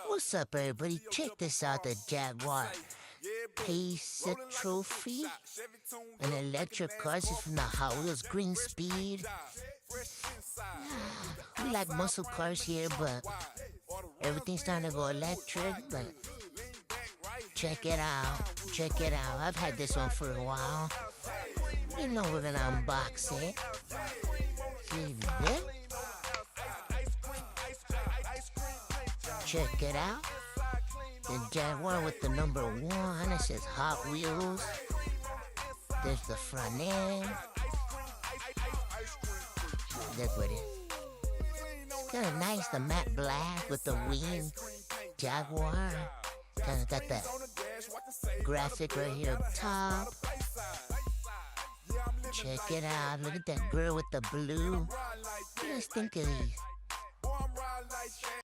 What's up, everybody? Check this out, the Jaguar Pace Trophy. An electric car. This is from the Hot Wheels Green Speed. We like muscle cars here, but everything's starting to go electric. But check it out. Check it out. I've had this one for a while. You know we're gonna unbox it. See this? Check it out. The Jaguar with the number 1. It says Hot Wheels. There's the front end. Look what it is. It's kind of nice, the matte black with the wing. Jaguar. Kind of got that graphic right here up top. Check it out. Look at that girl with the blue. What do you guys think of these?